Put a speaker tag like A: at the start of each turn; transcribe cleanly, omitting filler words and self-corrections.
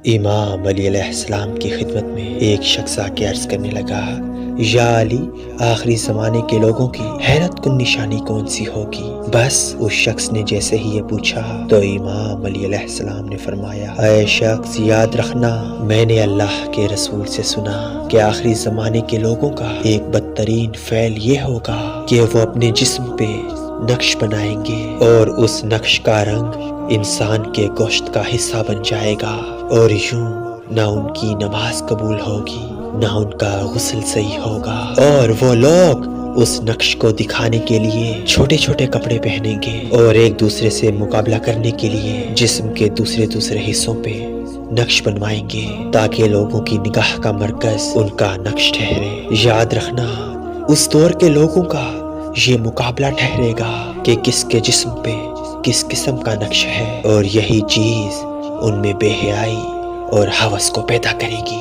A: امام علی علیہ السلام کی خدمت میں ایک شخص آ کے عرض کرنے لگا، یا علی، آخری زمانے کے لوگوں کی حیرت کن نشانی کون سی ہوگی؟ بس اس شخص نے جیسے ہی یہ پوچھا تو امام علی علیہ السلام نے فرمایا، اے شخص، یاد رکھنا، میں نے اللہ کے رسول سے سنا کہ آخری زمانے کے لوگوں کا ایک بدترین فعل یہ ہوگا کہ وہ اپنے جسم پہ نقش بنائیں گے اور اس نقش کا رنگ انسان کے گوشت کا حصہ بن جائے گا، اور یوں نہ ان کی نماز قبول ہوگی، نہ ان کا غسل صحیح ہوگا، اور وہ لوگ اس نقش کو دکھانے کے لیے چھوٹے چھوٹے کپڑے پہنیں گے اور ایک دوسرے سے مقابلہ کرنے کے لیے جسم کے دوسرے حصوں پہ نقش بنوائیں گے تاکہ لوگوں کی نگاہ کا مرکز ان کا نقش ٹھہرے۔ یاد رکھنا، اس دور کے لوگوں کا یہ مقابلہ ٹھہرے گا کہ کس کے جسم پہ کس قسم کا نقش ہے، اور یہی چیز ان میں بے حیائی اور ہوس کو پیدا کرے گی۔